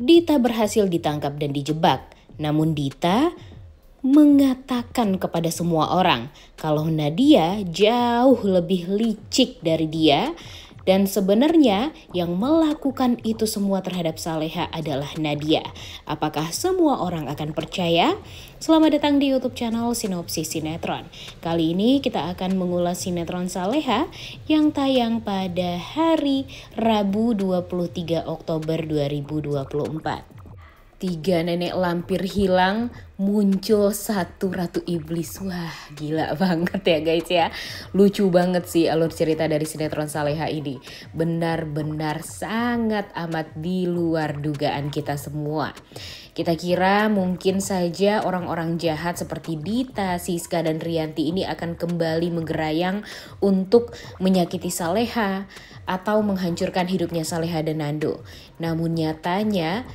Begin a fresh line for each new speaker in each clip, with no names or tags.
Dita berhasil ditangkap dan dijebak. Namun Dita mengatakan kepada semua orang kalau Nadia jauh lebih licik dari dia. Dan sebenarnya yang melakukan itu semua terhadap Saleha adalah Nadia. Apakah semua orang akan percaya? Selamat datang di YouTube channel Sinopsis Sinetron. Kali ini kita akan mengulas sinetron Saleha yang tayang pada hari Rabu 23 Oktober 2024. 3 nenek lampir hilang, muncul 1 ratu iblis. Wah, gila banget ya guys ya. Lucu banget sih alur cerita dari sinetron Saleha ini. Benar-benar sangat amat di luar dugaan kita semua. Kita kira mungkin saja orang-orang jahat seperti Dita, Siska, dan Rianti ini akan kembali menggerayang untuk menyakiti Saleha atau menghancurkan hidupnya Saleha dan Nando. Namun nyatanya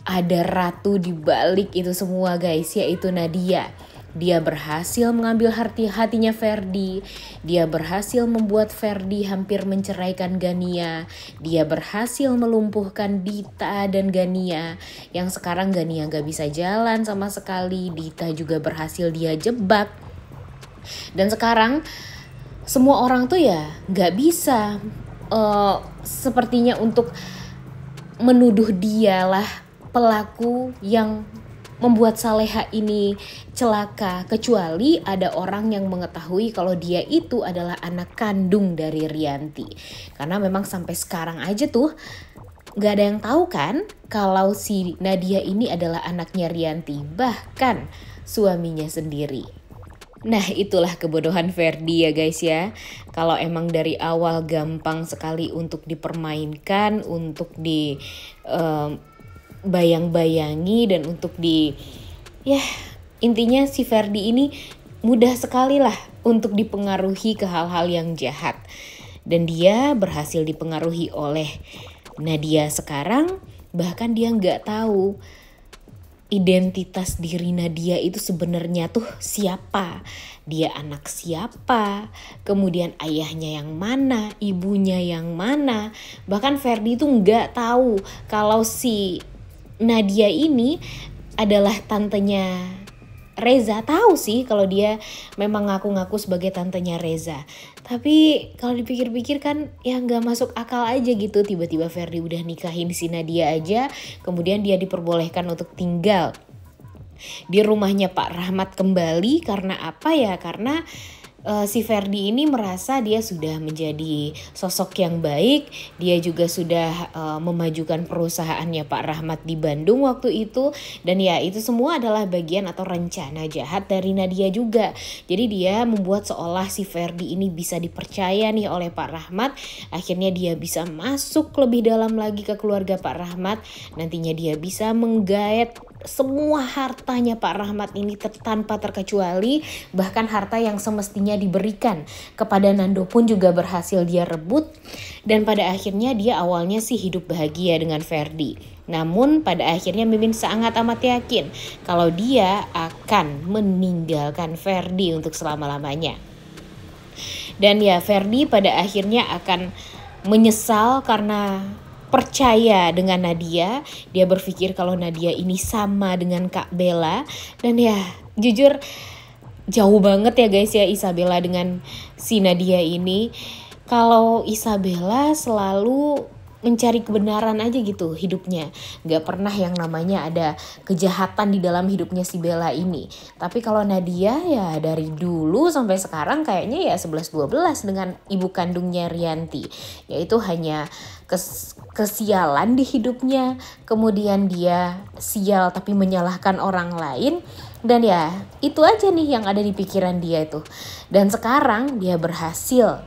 ada ratu di balik itu semua guys, yaitu Nadia. Dia berhasil mengambil hatinya Ferdi. Dia berhasil membuat Ferdi hampir menceraikan Gania. Dia berhasil melumpuhkan Dita dan Gania. Yang sekarang Gania gak bisa jalan sama sekali. Dita juga berhasil dia jebak. Dan sekarang semua orang tuh ya gak bisa sepertinya untuk menuduh dialah pelaku yang membuat Saleha ini celaka, kecuali ada orang yang mengetahui kalau dia itu adalah anak kandung dari Rianti. Karena memang sampai sekarang aja tuh gak ada yang tahu kan kalau si Nadia ini adalah anaknya Rianti, bahkan suaminya sendiri. Nah, itulah kebodohan Ferdi ya guys ya. Kalau emang dari awal gampang sekali untuk dipermainkan, untuk bayang-bayangi dan untuk intinya si Ferdi ini mudah sekali lah untuk dipengaruhi ke hal-hal yang jahat. Dan dia berhasil dipengaruhi oleh Nadia sekarang, bahkan dia nggak tahu identitas diri Nadia itu sebenarnya tuh siapa. Dia anak siapa, kemudian ayahnya yang mana, ibunya yang mana. Bahkan Ferdi tuh nggak tahu kalau si Nadia ini adalah tantenya Reza. Tahu sih kalau dia memang ngaku-ngaku sebagai tantenya Reza. Tapi kalau dipikir-pikir kan ya nggak masuk akal aja gitu. Tiba-tiba Ferdi udah nikahin si Nadia aja, kemudian dia diperbolehkan untuk tinggal di rumahnya Pak Rahmat kembali. Karena apa ya? Karena si Ferdi ini merasa dia sudah menjadi sosok yang baik. Dia juga sudah memajukan perusahaannya Pak Rahmat di Bandung waktu itu. Dan ya itu semua adalah bagian atau rencana jahat dari Nadia juga. Jadi dia membuat seolah si Ferdi ini bisa dipercaya nih oleh Pak Rahmat. Akhirnya dia bisa masuk lebih dalam lagi ke keluarga Pak Rahmat. Nantinya dia bisa menggaet semua hartanya Pak Rahmat ini tanpa terkecuali. Bahkan harta yang semestinya diberikan kepada Nando pun juga berhasil dia rebut. Dan pada akhirnya dia awalnya sih hidup bahagia dengan Ferdi. Namun pada akhirnya Mimin sangat amat yakin kalau dia akan meninggalkan Ferdi untuk selama-lamanya. Dan ya Ferdi pada akhirnya akan menyesal karena percaya dengan Nadia. Dia berpikir kalau Nadia ini sama dengan Kak Bella. Dan ya jujur jauh banget ya guys ya Isabella dengan si Nadia ini. Kalau Isabella selalu mencari kebenaran aja gitu hidupnya. Gak pernah yang namanya ada kejahatan di dalam hidupnya si Bella ini. Tapi kalau Nadia ya dari dulu sampai sekarang kayaknya ya 11-12 dengan ibu kandungnya Rianti. Yaitu hanya kesialan di hidupnya. Kemudian dia sial tapi menyalahkan orang lain. Dan ya itu aja nih yang ada di pikiran dia itu. Dan sekarang dia berhasil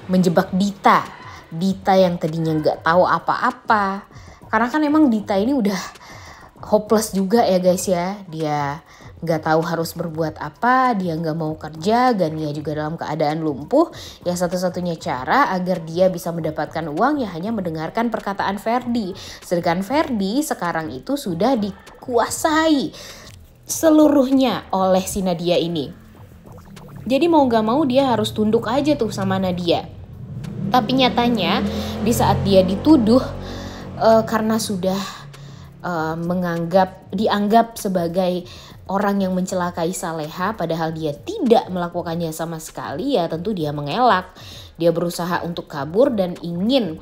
menjebak Dita yang tadinya gak tahu apa-apa. Karena kan emang Dita ini udah hopeless juga ya guys ya. Dia gak tahu harus berbuat apa, dia gak mau kerja, Gania juga dalam keadaan lumpuh. Ya satu-satunya cara agar dia bisa mendapatkan uang ya hanya mendengarkan perkataan Ferdi. Sedangkan Ferdi sekarang itu sudah dikuasai seluruhnya oleh si Nadia ini. Jadi mau gak mau dia harus tunduk aja tuh sama Nadia. Tapi nyatanya di saat dia dituduh karena sudah dianggap sebagai orang yang mencelakai Saleha padahal dia tidak melakukannya sama sekali, ya tentu dia mengelak. Dia berusaha untuk kabur dan ingin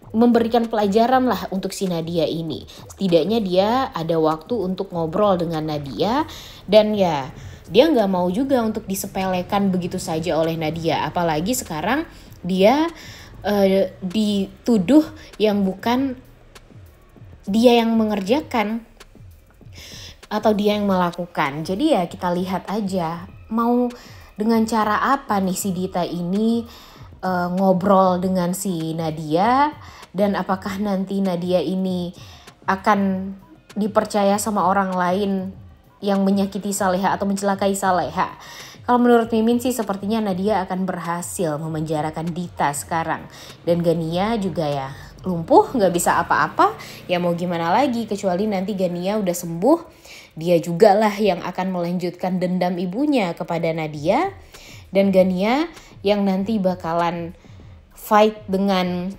memberikan pelajaran lah untuk si Nadia ini. Setidaknya dia ada waktu untuk ngobrol dengan Nadia, dan ya dia nggak mau juga untuk disepelekan begitu saja oleh Nadia. Apalagi sekarang dia dituduh yang bukan dia yang mengerjakan atau dia yang melakukan. Jadi ya kita lihat aja mau dengan cara apa nih si Dita ini ngobrol dengan si Nadia, dan apakah nanti Nadia ini akan dipercaya sama orang lain yang menyakiti Saleha atau mencelakai Saleha. Kalau menurut Mimin sih sepertinya Nadia akan berhasil memenjarakan Dita sekarang, dan Gania juga ya lumpuh, nggak bisa apa-apa, ya mau gimana lagi, kecuali nanti Gania udah sembuh, dia juga lah yang akan melanjutkan dendam ibunya kepada Nadia, dan Gania yang nanti bakalan fight dengan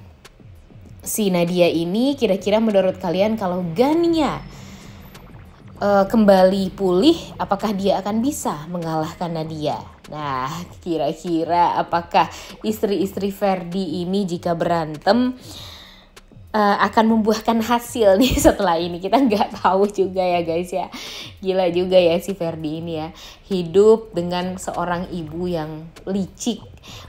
si Nadia ini. Kira-kira menurut kalian kalau Gania kembali pulih, apakah dia akan bisa mengalahkan Nadia? Nah, kira-kira apakah istri-istri Ferdi ini jika berantem akan membuahkan hasil nih setelah ini? Kita nggak tahu juga ya guys ya. Gila juga ya si Ferdi ini ya, hidup dengan seorang ibu yang licik,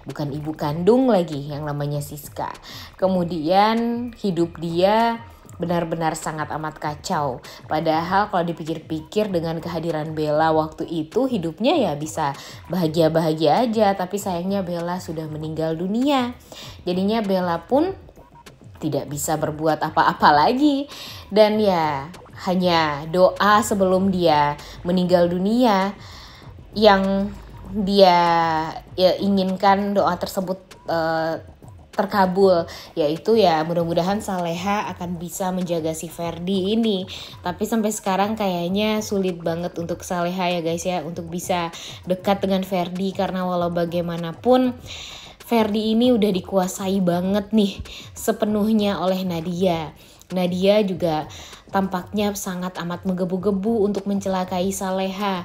bukan ibu kandung lagi yang namanya Siska. Kemudian hidup dia benar-benar sangat amat kacau. Padahal kalau dipikir-pikir dengan kehadiran Bella waktu itu, hidupnya ya bisa bahagia-bahagia aja. Tapi sayangnya Bella sudah meninggal dunia. Jadinya Bella pun tidak bisa berbuat apa-apa lagi. Dan ya hanya doa sebelum dia meninggal dunia yang dia inginkan doa tersebut terkabul, yaitu ya mudah-mudahan Saleha akan bisa menjaga si Ferdi ini. Tapi sampai sekarang kayaknya sulit banget untuk Saleha ya guys ya untuk bisa dekat dengan Ferdi, karena walau bagaimanapun Ferdi ini udah dikuasai banget nih sepenuhnya oleh Nadia. Nadia juga tampaknya sangat amat menggebu-gebu untuk mencelakai Saleha,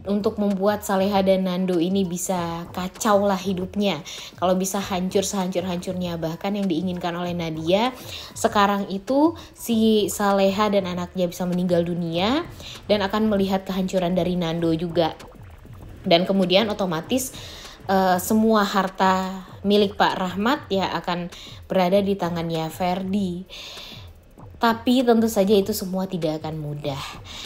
untuk membuat Saleha dan Nando ini bisa kacau lah hidupnya. Kalau bisa hancur sehancur-hancurnya. Bahkan yang diinginkan oleh Nadia sekarang itu si Saleha dan anaknya bisa meninggal dunia dan akan melihat kehancuran dari Nando juga. Dan kemudian otomatis semua harta milik Pak Rahmat ya akan berada di tangannya Ferdi. Tapi tentu saja itu semua tidak akan mudah.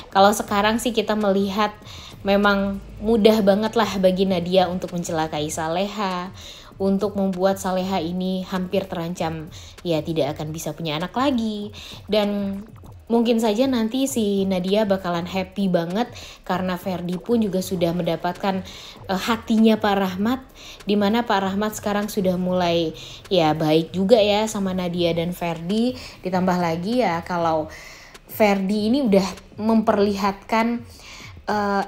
Kalau sekarang sih kita melihat memang mudah banget lah bagi Nadia untuk mencelakai Saleha, untuk membuat Saleha ini hampir terancam ya tidak akan bisa punya anak lagi. Dan mungkin saja nanti si Nadia bakalan happy banget karena Ferdi pun juga sudah mendapatkan hatinya Pak Rahmat, dimana Pak Rahmat sekarang sudah mulai ya baik juga ya sama Nadia dan Ferdi. Ditambah lagi ya kalau Ferdi ini udah memperlihatkan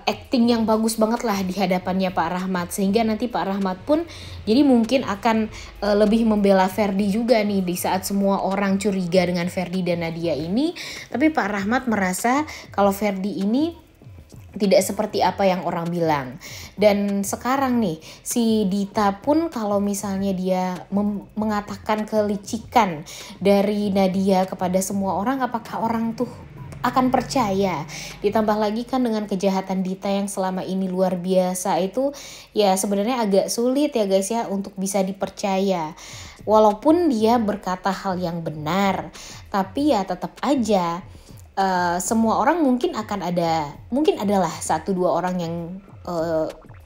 acting yang bagus banget lah di hadapannya Pak Rahmat, sehingga nanti Pak Rahmat pun jadi mungkin akan lebih membela Ferdi juga nih di saat semua orang curiga dengan Ferdi dan Nadia ini. Tapi Pak Rahmat merasa kalau Ferdi ini tidak seperti apa yang orang bilang. Dan sekarang nih si Dita pun kalau misalnya dia mengatakan kelicikan dari Nadia kepada semua orang, apakah orang tuh akan percaya? Ditambah lagi kan dengan kejahatan Dita yang selama ini luar biasa itu ya sebenarnya agak sulit ya guys ya untuk bisa dipercaya. Walaupun dia berkata hal yang benar, tapi ya tetap aja semua orang mungkin adalah 1-2 orang yang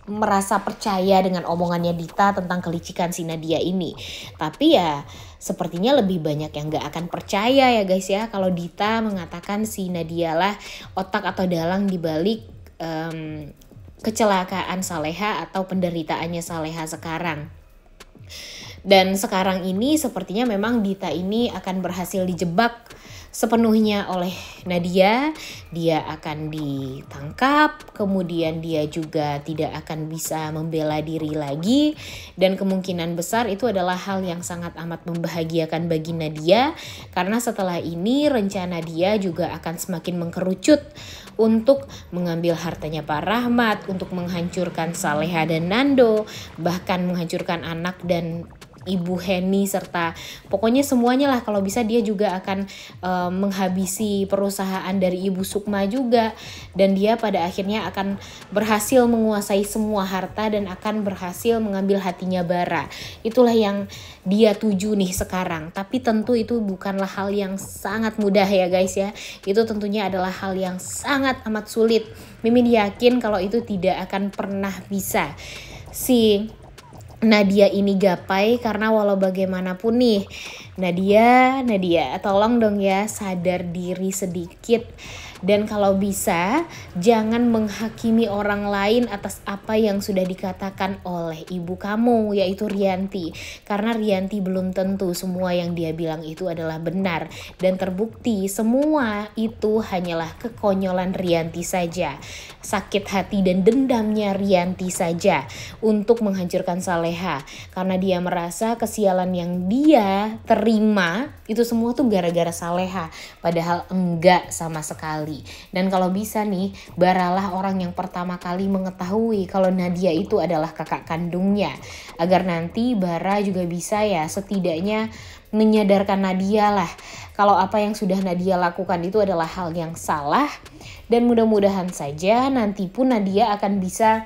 merasa percaya dengan omongannya Dita tentang kelicikan si Nadia ini. Tapi ya sepertinya lebih banyak yang gak akan percaya ya guys ya kalau Dita mengatakan si Nadia lah otak atau dalang dibalik kecelakaan Saleha atau penderitaannya Saleha sekarang. Dan sekarang ini sepertinya memang Dita ini akan berhasil dijebak sepenuhnya oleh Nadia. Dia akan ditangkap, kemudian dia juga tidak akan bisa membela diri lagi, dan kemungkinan besar itu adalah hal yang sangat amat membahagiakan bagi Nadia, karena setelah ini rencana dia juga akan semakin mengkerucut untuk mengambil hartanya Pak Rahmat, untuk menghancurkan Saleha dan Nando, bahkan menghancurkan anak dan Ibu Heni, serta pokoknya semuanya lah. Kalau bisa dia juga akan menghabisi perusahaan dari Ibu Sukma juga, dan dia pada akhirnya akan berhasil menguasai semua harta dan akan berhasil mengambil hatinya Bara. Itulah yang dia tuju nih sekarang. Tapi tentu itu bukanlah hal yang sangat mudah ya guys ya. Itu tentunya adalah hal yang sangat amat sulit. Mimin yakin kalau itu tidak akan pernah bisa si Nadia ini gapai, karena walau bagaimanapun nih Nadia tolong dong ya, sadar diri sedikit. Dan kalau bisa jangan menghakimi orang lain atas apa yang sudah dikatakan oleh ibu kamu, yaitu Rianti. Karena Rianti belum tentu semua yang dia bilang itu adalah benar, dan terbukti semua itu hanyalah kekonyolan Rianti saja, sakit hati dan dendamnya Rianti saja untuk menghancurkan Saleha. Karena dia merasa kesialan yang dia terima itu semua tuh gara-gara Saleha, padahal enggak sama sekali. Dan kalau bisa nih, Baralah orang yang pertama kali mengetahui kalau Nadia itu adalah kakak kandungnya, agar nanti Bara juga bisa ya setidaknya menyadarkan Nadia lah kalau apa yang sudah Nadia lakukan itu adalah hal yang salah. Dan mudah-mudahan saja nanti pun Nadia akan bisa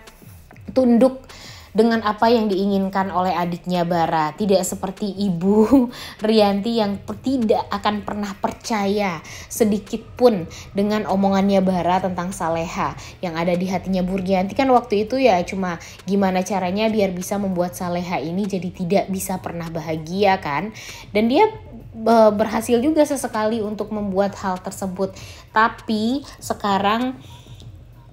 tunduk dengan apa yang diinginkan oleh adiknya Bara. Tidak seperti ibu Rianti yang tidak akan pernah percaya sedikit pun dengan omongannya Bara tentang Saleha. Yang ada di hatinya Bu Rianti kan waktu itu ya cuma gimana caranya biar bisa membuat Saleha ini jadi tidak bisa pernah bahagia kan. Dan dia berhasil juga sesekali untuk membuat hal tersebut. Tapi sekarang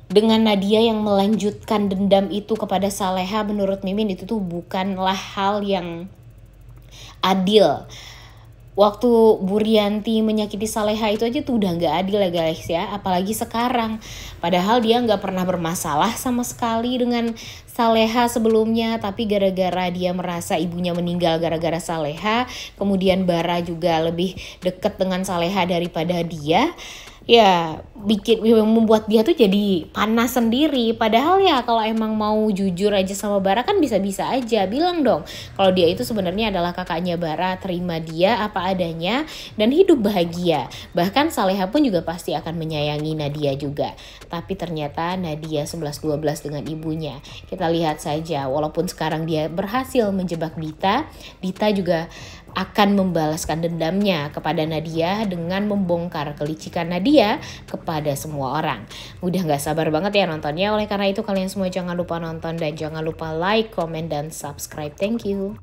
dengan Nadia yang melanjutkan dendam itu kepada Saleha, menurut Mimin itu tuh bukanlah hal yang adil. Waktu Bu Rianti menyakiti Saleha itu aja tuh udah gak adil ya guys ya, apalagi sekarang. Padahal dia gak pernah bermasalah sama sekali dengan Saleha sebelumnya, tapi gara-gara dia merasa ibunya meninggal gara-gara Saleha, kemudian Bara juga lebih dekat dengan Saleha daripada dia, ya membuat dia tuh jadi panas sendiri. Padahal ya kalau emang mau jujur aja sama Bara kan bisa-bisa aja bilang dong kalau dia itu sebenarnya adalah kakaknya Bara, terima dia apa adanya dan hidup bahagia. Bahkan Saleha pun juga pasti akan menyayangi Nadia juga. Tapi ternyata Nadia 11-12 dengan ibunya. Kita lihat saja, walaupun sekarang dia berhasil menjebak Dita, Dita juga akan membalaskan dendamnya kepada Nadia dengan membongkar kelicikan Nadia kepada semua orang. Udah gak sabar banget ya nontonnya. Oleh karena itu kalian semua jangan lupa nonton dan jangan lupa like, comment, dan subscribe. Thank you.